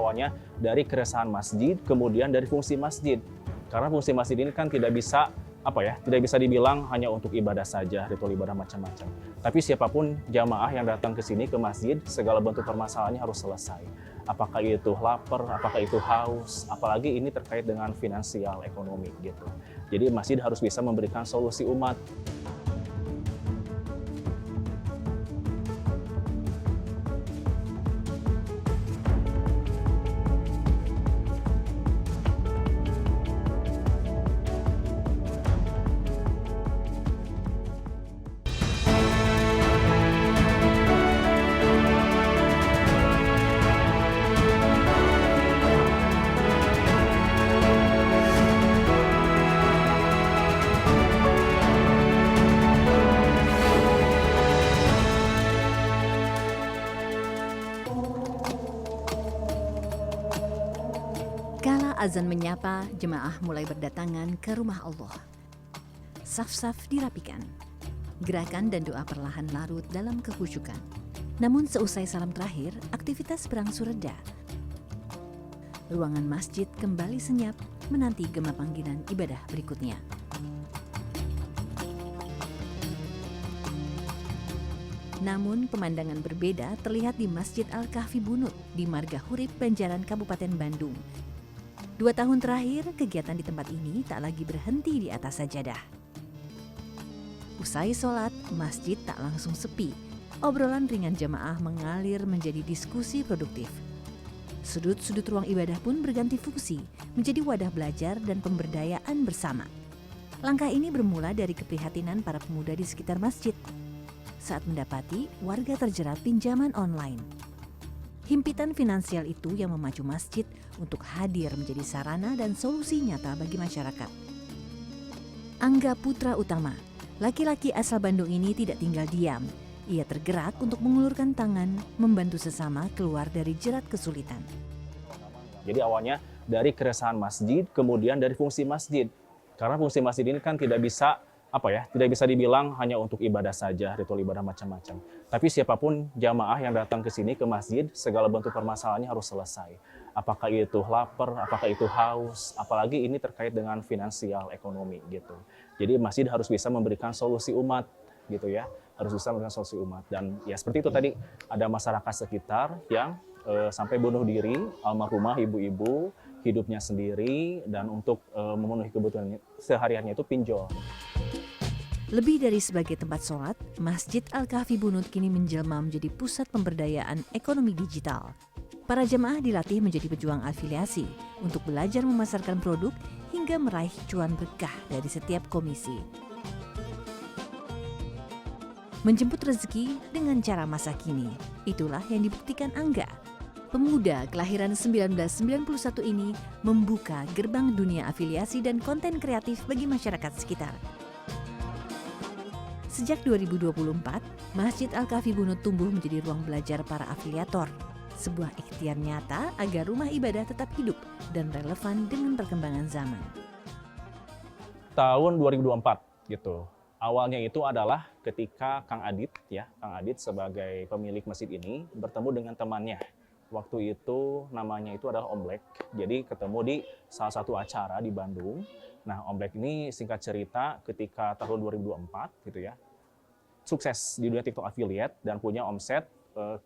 awalnya dari keresahan masjid, kemudian dari fungsi masjid. Karena fungsi masjid ini kan tidak bisa tidak bisa dibilang hanya untuk ibadah saja, ritual ibadah macam-macam. Tapi siapapun jamaah yang datang ke sini ke masjid, segala bentuk permasalahannya harus selesai. Apakah itu lapar, apakah itu haus, apalagi ini terkait dengan finansial, ekonomi gitu. Jadi masjid harus bisa memberikan solusi umat. Kala azan menyapa, jemaah mulai berdatangan ke rumah Allah. Saf-saf dirapikan. Gerakan dan doa perlahan larut dalam kekhusyukan. Namun seusai salam terakhir, aktivitas berangsur reda. Ruangan masjid kembali senyap menanti gema panggilan ibadah berikutnya. Namun pemandangan berbeda terlihat di Masjid Al-Kahfi Bunut di Marga Hurib, Banjaran, Kabupaten Bandung. 2 tahun terakhir, kegiatan di tempat ini tak lagi berhenti di atas sajadah. Usai sholat, masjid tak langsung sepi. Obrolan ringan jamaah mengalir menjadi diskusi produktif. Sudut-sudut ruang ibadah pun berganti fungsi, menjadi wadah belajar dan pemberdayaan bersama. Langkah ini bermula dari keprihatinan para pemuda di sekitar masjid saat mendapati warga terjerat pinjaman online. Himpitan finansial itu yang memacu masjid untuk hadir menjadi sarana dan solusi nyata bagi masyarakat. Angga Putra Utama, laki-laki asal Bandung ini tidak tinggal diam. Ia tergerak untuk mengulurkan tangan, membantu sesama keluar dari jerat kesulitan. Jadi awalnya dari keresahan masjid, kemudian dari fungsi masjid. Karena fungsi masjid ini kan tidak bisa tidak bisa dibilang hanya untuk ibadah saja, ritual ibadah macam-macam. Tapi siapapun jamaah yang datang ke sini ke masjid, segala bentuk permasalahannya harus selesai. Apakah itu lapar, apakah itu haus, apalagi ini terkait dengan finansial, ekonomi gitu. Jadi masjid harus bisa memberikan solusi umat gitu ya, harus bisa memberikan solusi umat. Dan ya seperti itu tadi, ada masyarakat sekitar yang sampai bunuh diri, almarhumah ibu-ibu, hidupnya sendiri, dan untuk memenuhi kebutuhan sehariannya itu pinjol. Lebih dari sebagai tempat sholat, Masjid Al-Kahfi Bunut kini menjelma menjadi pusat pemberdayaan ekonomi digital. Para jemaah dilatih menjadi pejuang afiliasi untuk belajar memasarkan produk hingga meraih cuan berkah dari setiap komisi. Menjemput rezeki dengan cara masa kini, itulah yang dibuktikan Angga. Pemuda kelahiran 1991 ini membuka gerbang dunia afiliasi dan konten kreatif bagi masyarakat sekitar. Sejak 2024, Masjid Al-Kahfi Bunut tumbuh menjadi ruang belajar para afiliator. Sebuah ikhtiar nyata agar rumah ibadah tetap hidup dan relevan dengan perkembangan zaman. Tahun 2024 gitu. Awalnya itu adalah ketika Kang Adit sebagai pemilik masjid ini bertemu dengan temannya. Waktu itu namanya itu adalah Om Black. Jadi ketemu di salah satu acara di Bandung. Nah, Om Black ini singkat cerita ketika tahun 2024 gitu ya, sukses di dunia TikTok affiliate dan punya omset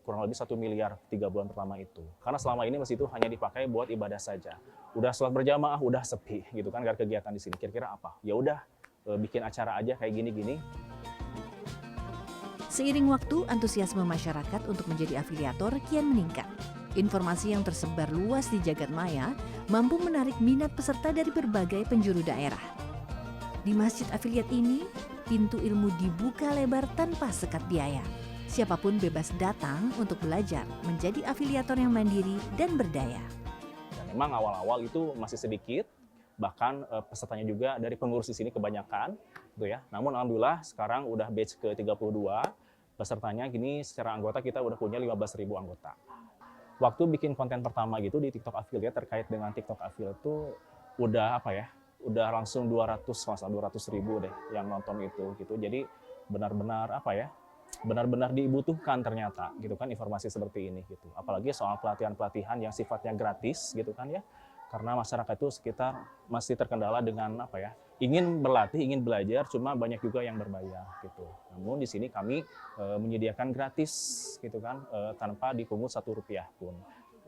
kurang lebih 1 miliar 3 bulan pertama itu. Karena selama ini masjid itu hanya dipakai buat ibadah saja. Udah sholat berjamaah, udah sepi gitu kan, gak ada kegiatan di sini. Kira-kira apa? Ya udah bikin acara aja kayak gini-gini. Seiring waktu, antusiasme masyarakat untuk menjadi afiliator kian meningkat. Informasi yang tersebar luas di jagat maya mampu menarik minat peserta dari berbagai penjuru daerah. Di masjid afiliat ini, pintu ilmu dibuka lebar tanpa sekat biaya. Siapapun bebas datang untuk belajar menjadi afiliator yang mandiri dan berdaya. Dan memang awal-awal itu masih sedikit, bahkan pesertanya juga dari pengurus di sini kebanyakan, gitu ya. Namun alhamdulillah sekarang udah batch ke-32, pesertanya gini secara anggota kita udah punya 15.000 anggota. Waktu bikin konten pertama gitu di TikTok affiliate terkait dengan TikTok affiliate itu udah udah langsung 200.000 deh yang nonton itu gitu. Jadi benar-benar benar-benar dibutuhkan ternyata gitu kan informasi seperti ini gitu. Apalagi soal pelatihan-pelatihan yang sifatnya gratis gitu kan ya. Karena masyarakat itu sekitar masih terkendala dengan apa ya? Ingin berlatih, ingin belajar, cuma banyak juga yang berbayar gitu. Namun di sini kami menyediakan gratis gitu kan, tanpa dipungut Rp1 pun.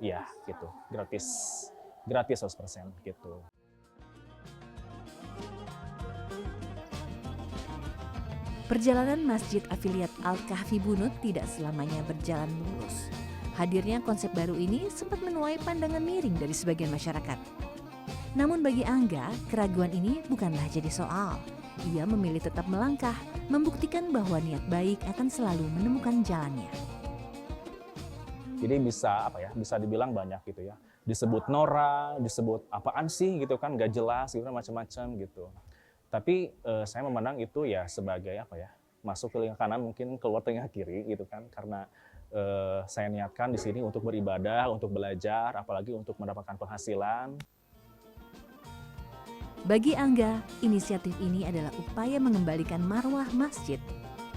Iya gitu, gratis. Gratis 100% gitu. Perjalanan Masjid Afiliat Al-Kahfi Bunut tidak selamanya berjalan mulus. Hadirnya konsep baru ini sempat menuai pandangan miring dari sebagian masyarakat. Namun bagi Angga, keraguan ini bukanlah jadi soal. Ia memilih tetap melangkah, membuktikan bahwa niat baik akan selalu menemukan jalannya. Jadi bisa apa ya? Bisa dibilang banyak gitu ya. Disebut Nora, disebut apaan sih gitu kan, nggak jelas gitu macam-macam gitu. Tapi saya memandang itu ya sebagai apa ya? Masuk ke telinga kanan mungkin keluar telinga kiri gitu kan, karena saya niatkan di sini untuk beribadah, untuk belajar, apalagi untuk mendapatkan penghasilan. Bagi Angga, inisiatif ini adalah upaya mengembalikan marwah masjid.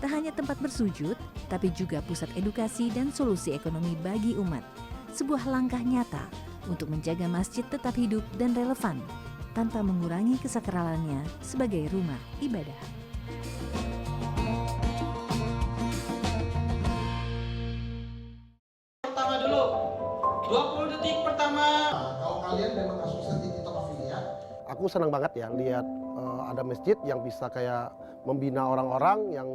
Tak hanya tempat bersujud, tapi juga pusat edukasi dan solusi ekonomi bagi umat. Sebuah langkah nyata untuk menjaga masjid tetap hidup dan relevan, tanpa mengurangi kesakralannya sebagai rumah ibadah. Pertama dulu, 20 detik pertama. Kalau kalian memang nggak sukses di TikTok affiliate, aku senang banget ya lihat ada masjid yang bisa kayak membina orang-orang yang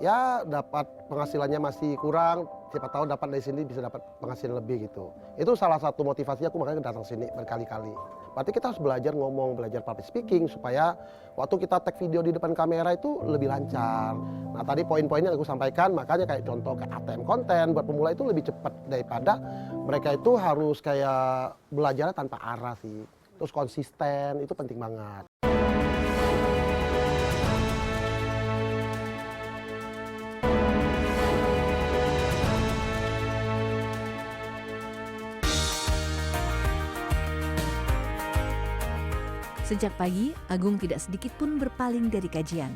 ya dapat penghasilannya masih kurang, siapa tahu dapat dari sini bisa dapat penghasilan lebih gitu. Itu salah satu motivasi aku makanya datang sini berkali-kali. Berarti kita harus belajar ngomong, belajar public speaking supaya waktu kita tag video di depan kamera itu lebih lancar. Nah tadi poin-poinnya aku sampaikan, makanya kayak contoh ke ATM konten buat pemula itu lebih cepat daripada mereka itu harus kayak belajar tanpa arah sih. Terus konsisten, itu penting banget. Sejak pagi, Agung tidak sedikit pun berpaling dari kajian.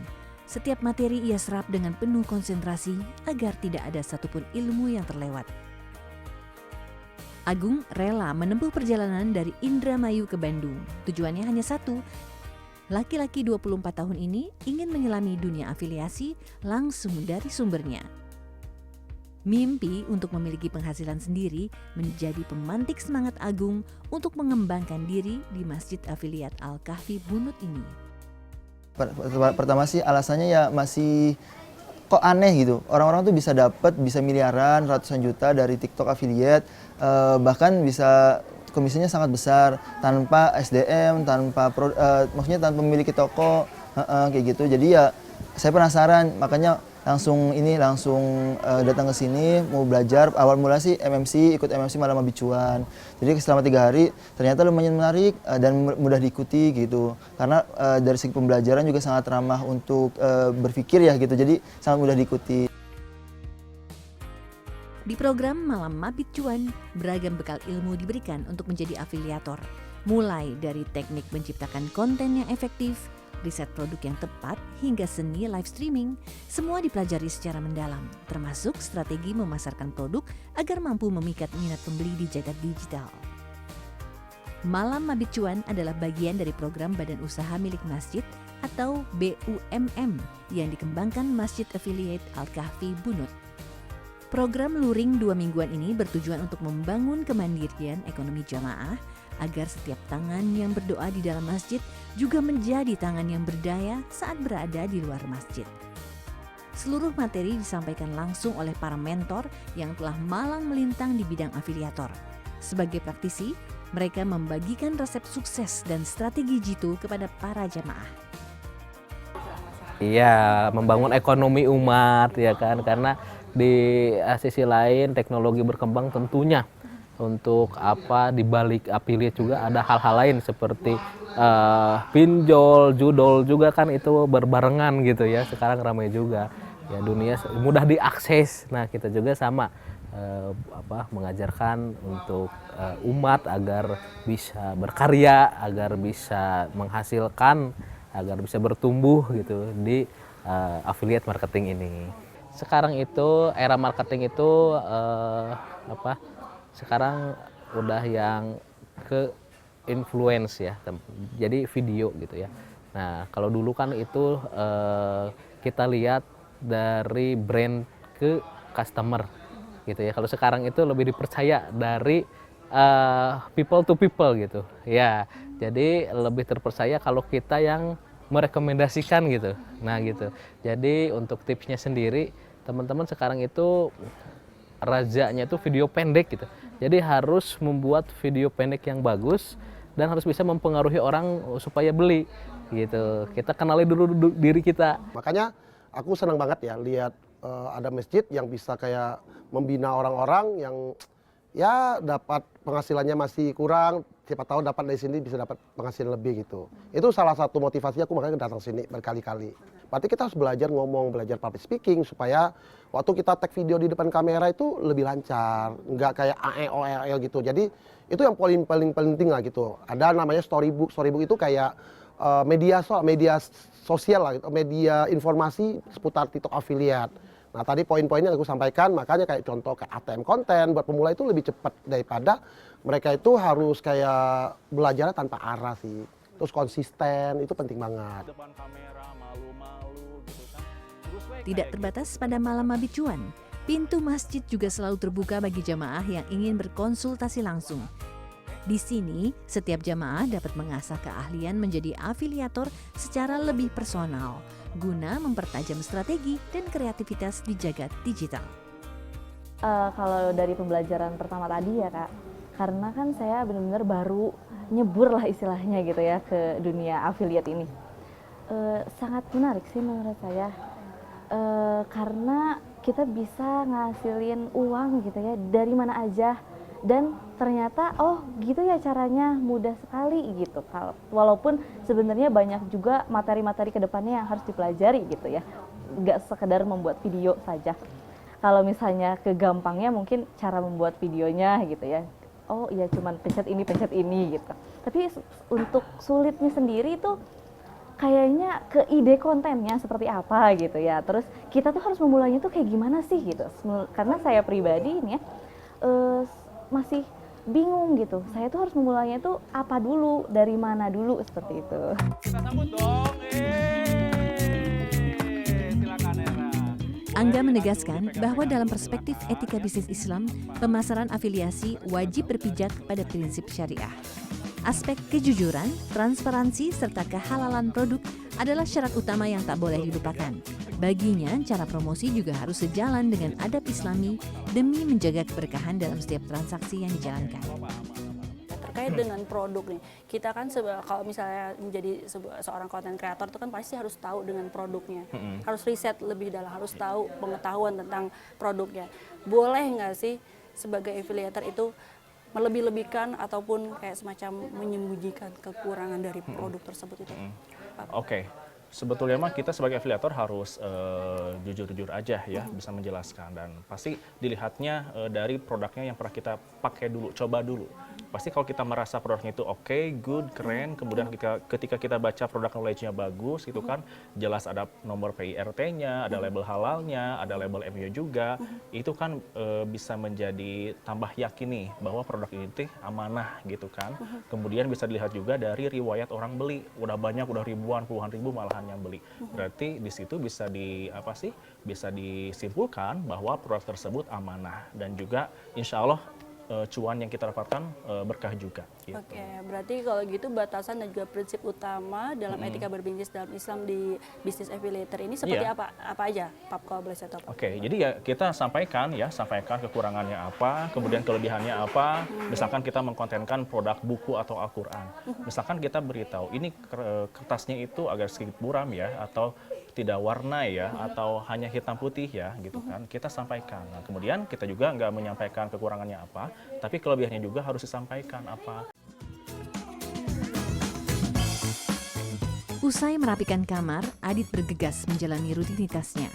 Setiap materi ia serap dengan penuh konsentrasi agar tidak ada satupun ilmu yang terlewat. Agung rela menempuh perjalanan dari Indramayu ke Bandung. Tujuannya hanya satu. Laki-laki 24 tahun ini ingin menyelami dunia afiliasi langsung dari sumbernya. Mimpi untuk memiliki penghasilan sendiri menjadi pemantik semangat Agung untuk mengembangkan diri di Masjid Afiliat Al-Kahfi Bunut ini. Pertama sih alasannya ya masih kok aneh gitu. Orang-orang tuh bisa dapat, bisa miliaran, ratusan juta dari TikTok affiliate, bahkan bisa komisinya sangat besar tanpa SDM, maksudnya tanpa memiliki toko, kayak gitu. Jadi ya saya penasaran, makanya langsung datang ke sini mau belajar. Awal mula sih ikut MMC malam bicuan. Jadi selama 3 hari ternyata lumayan menarik dan mudah diikuti gitu. Karena dari segi pembelajaran juga sangat ramah untuk berpikir ya gitu. Jadi sangat mudah diikuti. Di program Malam Mabit Cuan, beragam bekal ilmu diberikan untuk menjadi afiliator. Mulai dari teknik menciptakan konten yang efektif, riset produk yang tepat, hingga seni live streaming, semua dipelajari secara mendalam, termasuk strategi memasarkan produk agar mampu memikat minat pembeli di jagat digital. Malam Mabit Cuan adalah bagian dari program Badan Usaha Milik Masjid atau BUMM yang dikembangkan Masjid Affiliate Al-Kahfi Bunut. Program luring 2 mingguan ini bertujuan untuk membangun kemandirian ekonomi jamaah agar setiap tangan yang berdoa di dalam masjid juga menjadi tangan yang berdaya saat berada di luar masjid. Seluruh materi disampaikan langsung oleh para mentor yang telah malang melintang di bidang afiliator. Sebagai praktisi, mereka membagikan resep sukses dan strategi jitu kepada para jamaah. Iya, membangun ekonomi umat ya kan, karena di sisi lain teknologi berkembang tentunya untuk di balik affiliate juga ada hal-hal lain seperti pinjol, judol juga kan itu berbarengan gitu ya. Sekarang ramai juga. Ya dunia mudah diakses. Nah, kita juga sama mengajarkan untuk umat agar bisa berkarya, agar bisa menghasilkan, agar bisa bertumbuh gitu di affiliate marketing ini. sekarang itu era marketing itu sekarang udah yang ke influence ya, jadi video gitu ya. Nah kalau dulu kan itu kita lihat dari brand ke customer gitu ya. Kalau sekarang itu lebih dipercaya dari people to people gitu ya. Jadi lebih terpercaya kalau kita yang merekomendasikan gitu. Nah gitu. Jadi untuk tipsnya sendiri, teman-teman sekarang itu rajanya itu video pendek gitu. Jadi harus membuat video pendek yang bagus dan harus bisa mempengaruhi orang supaya beli gitu. Kita kenali dulu diri kita. Makanya aku senang banget ya lihat ada masjid yang bisa kayak membina orang-orang yang ya dapat penghasilannya masih kurang, siapa tahu dapat dari sini bisa dapat penghasilan lebih gitu. Itu salah satu motivasi aku makanya datang sini berkali-kali. Berarti kita harus belajar ngomong, belajar public speaking supaya waktu kita tag video di depan kamera itu lebih lancar, nggak kayak AEOL gitu. Jadi itu yang paling penting lah gitu. Ada namanya storybook. Storybook itu kayak media sosial lah, gitu, media informasi seputar TikTok affiliate. Nah tadi poin-poinnya yang aku sampaikan, makanya kayak contoh kayak ATM konten buat pemula itu lebih cepat daripada mereka itu harus kayak belajar tanpa arah sih. Terus konsisten, itu penting banget. Depan kamera malu-malu gitu kan. Tidak terbatas pada malam mabit cuan, pintu masjid juga selalu terbuka bagi jamaah yang ingin berkonsultasi langsung. Di sini, setiap jamaah dapat mengasah keahlian menjadi afiliator secara lebih personal, guna mempertajam strategi dan kreativitas di jagat digital. Kalau dari pembelajaran pertama tadi ya Kak, karena kan saya benar-benar baru nyebur lah istilahnya gitu ya ke dunia affiliate ini. Sangat menarik sih menurut saya, karena kita bisa ngasilin uang gitu ya dari mana aja. Dan ternyata oh gitu ya caranya, mudah sekali gitu. Walaupun sebenarnya banyak juga materi-materi kedepannya yang harus dipelajari gitu ya. Nggak sekedar membuat video saja. Kalau misalnya kegampangnya mungkin cara membuat videonya gitu ya. Oh iya cuman pencet ini gitu. Tapi untuk sulitnya sendiri itu kayaknya ke ide kontennya seperti apa gitu ya. Terus kita tuh harus memulainya tuh kayak gimana sih gitu. Karena saya pribadi ini ya masih bingung gitu. Saya tuh harus memulainya tuh apa dulu, dari mana dulu, seperti itu. Kita sambut dong. Silakan Era. Angga menegaskan bahwa dalam perspektif etika bisnis Islam, pemasaran afiliasi wajib berpijak pada prinsip syariah. Aspek kejujuran, transparansi, serta kehalalan produk adalah syarat utama yang tak boleh dilupakan. Baginya, cara promosi juga harus sejalan dengan adab Islami demi menjaga keberkahan dalam setiap transaksi yang dijalankan. Terkait dengan produk nih, kita kan kalau misalnya menjadi seorang content creator itu kan pasti harus tahu dengan produknya, harus riset lebih dalam, harus tahu pengetahuan tentang produknya. Boleh nggak sih sebagai affiliator itu melebih-lebihkan ataupun kayak semacam menyembunyikan kekurangan dari produk tersebut itu? Oke. Sebetulnya mah kita sebagai afiliator harus jujur-jujur aja ya, bisa menjelaskan, dan pasti dilihatnya dari produknya yang pernah kita pakai dulu, coba dulu. Pasti kalau kita merasa produknya itu oke, good, keren, kemudian ketika kita baca produk knowledge-nya bagus gitu kan, jelas ada nomor PIRT-nya, ada label halalnya, ada label MU juga, itu kan bisa menjadi tambah yakin nih bahwa produk ini teh amanah gitu kan. Kemudian bisa dilihat juga dari riwayat orang beli, udah banyak, udah ribuan, puluhan ribu malahan yang beli. Berarti di situ bisa bisa disimpulkan bahwa produk tersebut amanah, dan juga insya Allah cuan yang kita dapatkan berkah juga. Gitu. Oke, berarti kalau gitu batasan dan juga prinsip utama dalam etika berbisnis dalam Islam di bisnis affiliator ini seperti apa aja, Pak, kalau boleh saya tahu? Oke, jadi ya kita sampaikan kekurangannya apa, kemudian kelebihannya apa. Misalkan kita mengkontenkan produk buku atau Al-Quran. Misalkan kita beritahu ini kertasnya itu agak sedikit buram ya, atau tidak warna ya, atau hanya hitam putih ya gitu kan, kita sampaikan. Nah, kemudian kita juga nggak menyampaikan kekurangannya apa, tapi kelebihannya juga harus disampaikan apa. Usai merapikan kamar, Adit bergegas menjalani rutinitasnya.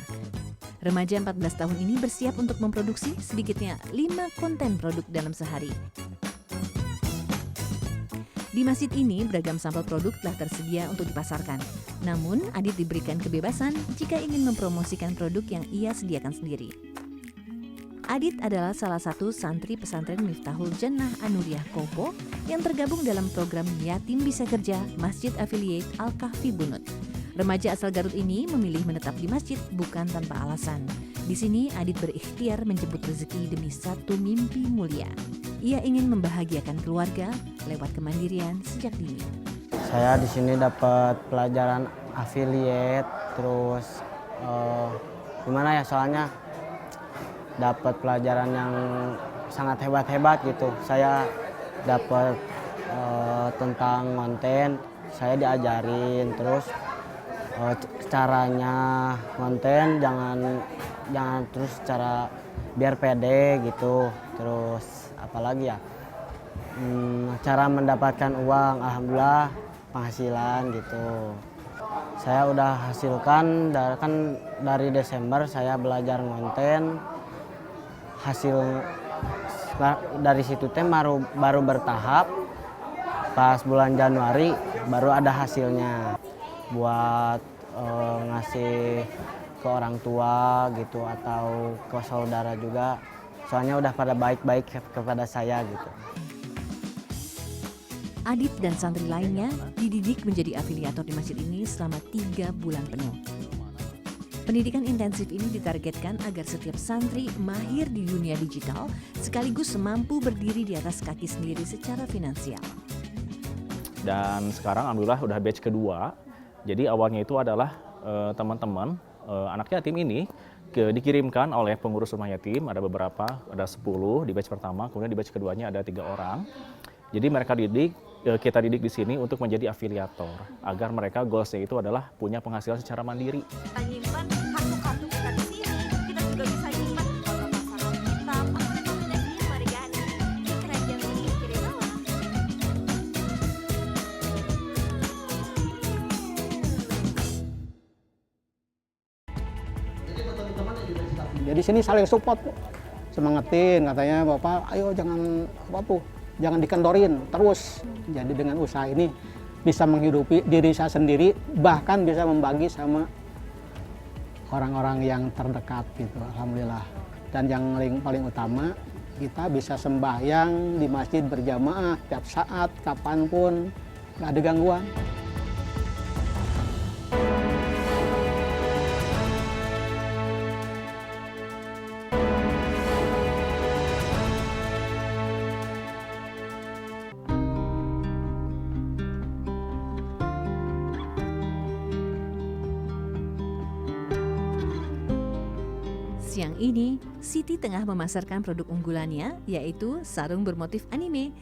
Remaja 14 tahun ini bersiap untuk memproduksi sedikitnya 5 konten produk dalam sehari. Di masjid ini, beragam sampel produk telah tersedia untuk dipasarkan. Namun, Adit diberikan kebebasan jika ingin mempromosikan produk yang ia sediakan sendiri. Adit adalah salah satu santri pesantren Miftahul Jannah Anuriah Kopo yang tergabung dalam program Yatim Bisa Kerja Masjid Affiliate Al-Kahfi Bunut. Remaja asal Garut ini memilih menetap di masjid bukan tanpa alasan. Di sini Adit berikhtiar menjemput rezeki demi satu mimpi mulia. Ia ingin membahagiakan keluarga lewat kemandirian sejak dini. Saya di sini dapat pelajaran affiliate, terus gimana ya, soalnya dapat pelajaran yang sangat hebat-hebat gitu. Saya dapat tentang konten, saya diajarin terus caranya konten jangan terus cara biar pede gitu. Terus apalagi ya, cara mendapatkan uang, alhamdulillah penghasilan gitu. Saya udah hasilkan dari Desember saya belajar konten. Hasil dari situ teh baru bertahap, pas bulan Januari baru ada hasilnya buat ngasih ke orang tua gitu atau ke saudara juga, soalnya udah pada baik-baik kepada saya gitu. Adit dan santri lainnya dididik menjadi afiliator di masjid ini selama 3 bulan penuh. Pendidikan intensif ini ditargetkan agar setiap santri mahir di dunia digital sekaligus mampu berdiri di atas kaki sendiri secara finansial. Dan sekarang alhamdulillah udah batch kedua. Jadi awalnya itu adalah teman-teman anak yatim ini dikirimkan oleh pengurus rumah yatim, ada beberapa, ada 10 di batch pertama, kemudian di batch keduanya ada 3 orang. Jadi mereka kita didik di sini untuk menjadi afiliator agar mereka goalsnya itu adalah punya penghasilan secara mandiri. Kita nyimpan kartu-kartu kita di sini, kita juga bisa nyimpan foto pasaran kita, rekomendasi Marigani di keranjang ini kiri bawah. Jadi sini saling support, semangatin katanya Bapak, ayo jangan jangan dikendorin terus. Jadi dengan usaha ini bisa menghidupi diri saya sendiri, bahkan bisa membagi sama orang-orang yang terdekat gitu, alhamdulillah. Dan yang paling utama, kita bisa sembahyang di masjid berjamaah tiap saat, kapanpun, nggak ada gangguan. Siang ini, Siti tengah memasarkan produk unggulannya, yaitu sarung bermotif anime.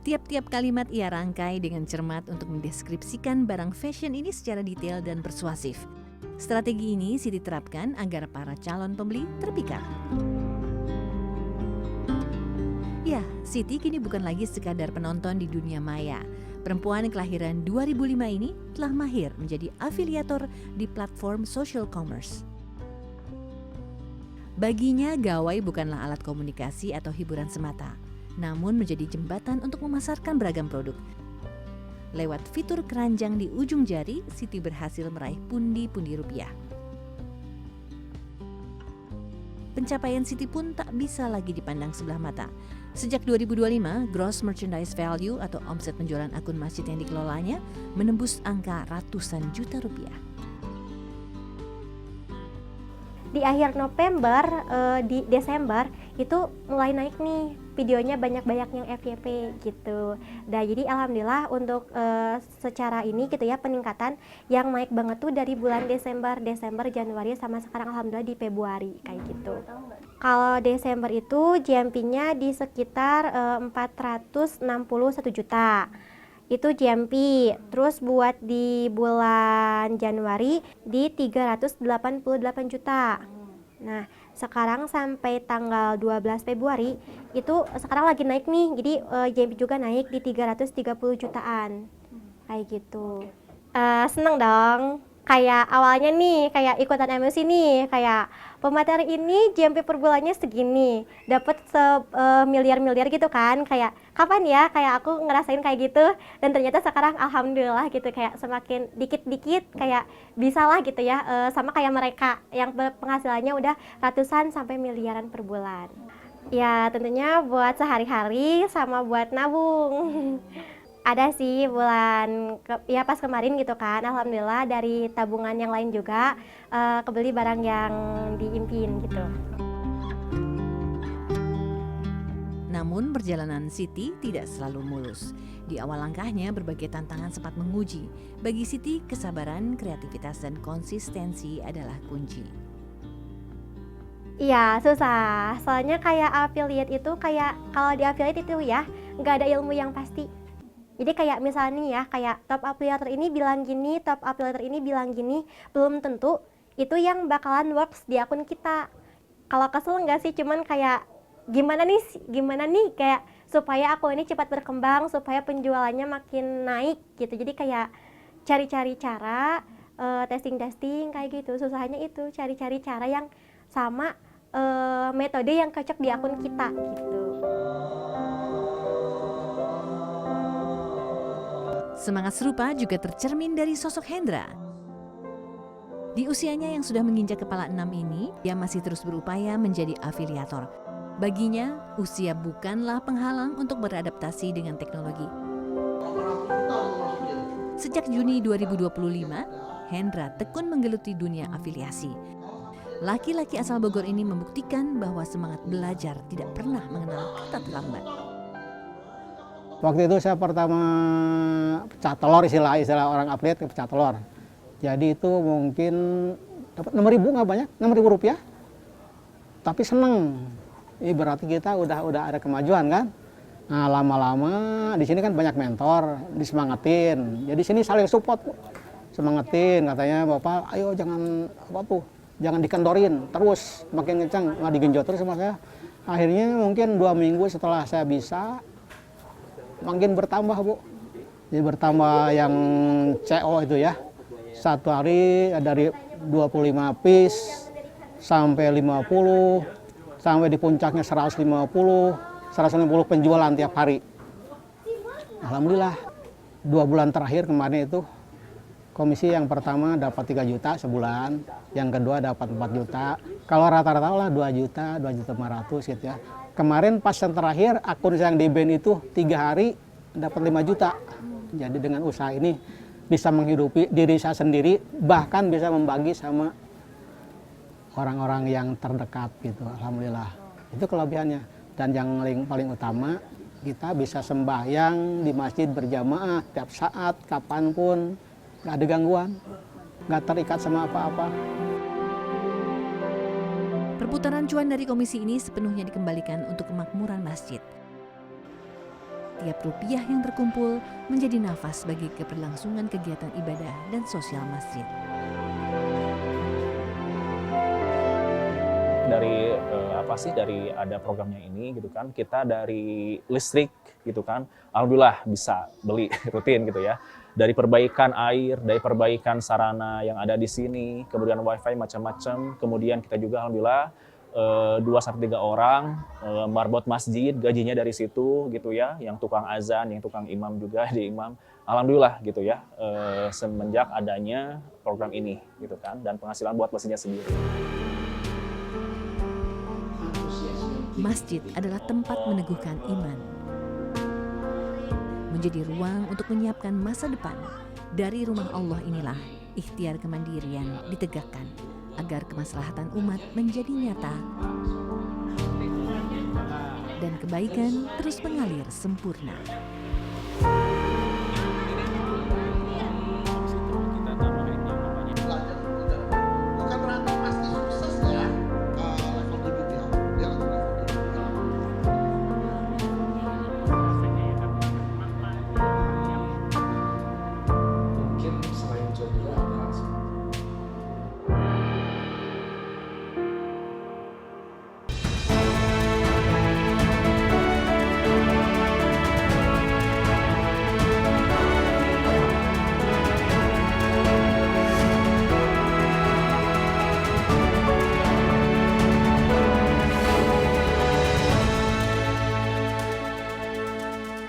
Tiap-tiap kalimat ia rangkai dengan cermat untuk mendeskripsikan barang fashion ini secara detail dan persuasif. Strategi ini Siti terapkan agar para calon pembeli terpikat. Ya, Siti kini bukan lagi sekadar penonton di dunia maya. Perempuan kelahiran 2005 ini telah mahir menjadi afiliator di platform social commerce. Baginya, gawai bukanlah alat komunikasi atau hiburan semata, namun menjadi jembatan untuk memasarkan beragam produk. Lewat fitur keranjang di ujung jari, Siti berhasil meraih pundi-pundi rupiah. Pencapaian Siti pun tak bisa lagi dipandang sebelah mata. Sejak 2025, gross merchandise value atau omset penjualan akun masjid yang dikelolanya menembus angka ratusan juta rupiah. Di akhir November, di Desember itu mulai naik nih videonya, banyak-banyak yang FYP gitu. Nah jadi alhamdulillah untuk secara ini gitu ya, peningkatan yang naik banget tuh dari bulan Desember, Januari sama sekarang alhamdulillah di Februari kayak gitu. Kalau Desember itu GMP-nya di sekitar 461 juta. Itu GMP. Terus buat di bulan Januari di 388 juta. Nah, sekarang sampai tanggal 12 Februari itu sekarang lagi naik nih. Jadi GMP juga naik di 330 jutaan. Kayak gitu. Seneng dong. kayak awalnya nih kayak ikutan emosi nih, kayak pemateri ini GMP per bulannya segini, dapat miliar-miliar gitu kan, kayak kapan ya kayak aku ngerasain kayak gitu, dan ternyata sekarang alhamdulillah gitu kayak semakin dikit-dikit kayak bisa lah gitu ya, sama kayak mereka yang penghasilannya udah ratusan sampai miliaran per bulan. Ya tentunya buat sehari-hari sama buat nabung. Ada sih ya pas kemarin gitu kan, alhamdulillah dari tabungan yang lain juga kebeli barang yang diimpin gitu. Namun perjalanan Siti tidak selalu mulus. Di awal langkahnya berbagai tantangan sempat menguji. Bagi Siti, kesabaran, kreativitas, dan konsistensi adalah kunci. Iya susah, soalnya kayak affiliate itu kayak kalau di affiliate itu ya nggak ada ilmu yang pasti. Jadi kayak misalnya ya, kayak top affiliator ini bilang gini, top affiliator ini bilang gini, belum tentu itu yang bakalan works di akun kita. Kalau kesel nggak sih, cuman kayak gimana nih kayak supaya akun ini cepat berkembang, supaya penjualannya makin naik gitu. Jadi kayak cari-cari cara, testing kayak gitu. Susahnya itu cari-cari cara yang sama metode yang cocok di akun kita gitu. Semangat serupa juga tercermin dari sosok Hendra. Di usianya yang sudah menginjak kepala 6 ini, ia masih terus berupaya menjadi afiliator. Baginya, usia bukanlah penghalang untuk beradaptasi dengan teknologi. Sejak Juni 2025, Hendra tekun menggeluti dunia afiliasi. Laki-laki asal Bogor ini membuktikan bahwa semangat belajar tidak pernah mengenal kata terlambat. Waktu itu saya pertama pecah telur, istilah orang affiliate pecah telur. Jadi itu mungkin dapat 6.000, nggak banyak, 6.000 rupiah. Tapi seneng. Ini berarti kita udah ada kemajuan kan. Nah lama-lama di sini kan banyak mentor, disemangatin. Jadi sini saling support, semangatin katanya Bapak, ayo jangan jangan dikendorin terus, makin kencang, nggak digenjot terus sama saya. Akhirnya mungkin 2 minggu setelah saya bisa, makin bertambah Bu. Jadi bertambah yang CO itu ya. Satu hari dari 25 piece sampai 50, sampai di puncaknya 150 penjualan tiap hari. Alhamdulillah 2 bulan terakhir kemarin itu komisi yang pertama dapat 3 juta sebulan, yang kedua dapat 4 juta. Kalau rata-rata lah 2 juta, 2.500.000 gitu ya. Kemarin pas yang terakhir akun yang di ban itu 3 hari dapat 5 juta. Jadi dengan usaha ini bisa menghidupi diri saya sendiri, bahkan bisa membagi sama orang-orang yang terdekat gitu. Alhamdulillah. Itu kelebihannya. Dan yang paling utama, kita bisa sembahyang di masjid berjamaah tiap saat, kapanpun, nggak ada gangguan, nggak terikat sama apa-apa. Perputaran cuan dari komisi ini sepenuhnya dikembalikan untuk kemakmuran masjid. Tiap rupiah yang terkumpul menjadi nafas bagi keberlangsungan kegiatan ibadah dan sosial masjid. Dari dari ada programnya ini gitu kan, kita dari listrik gitu kan, alhamdulillah bisa beli rutin gitu ya. Dari perbaikan air, dari perbaikan sarana yang ada di sini, kemudian wifi macam-macam, kemudian kita juga alhamdulillah 2-3 orang marbot masjid, gajinya dari situ gitu ya, yang tukang azan, yang tukang imam juga di imam, alhamdulillah gitu ya, semenjak adanya program ini gitu kan, dan penghasilan buat masjidnya sendiri. Masjid adalah tempat meneguhkan iman, menjadi ruang untuk menyiapkan masa depan. Dari rumah Allah inilah ikhtiar kemandirian ditegakkan agar kemaslahatan umat menjadi nyata dan kebaikan terus mengalir sempurna.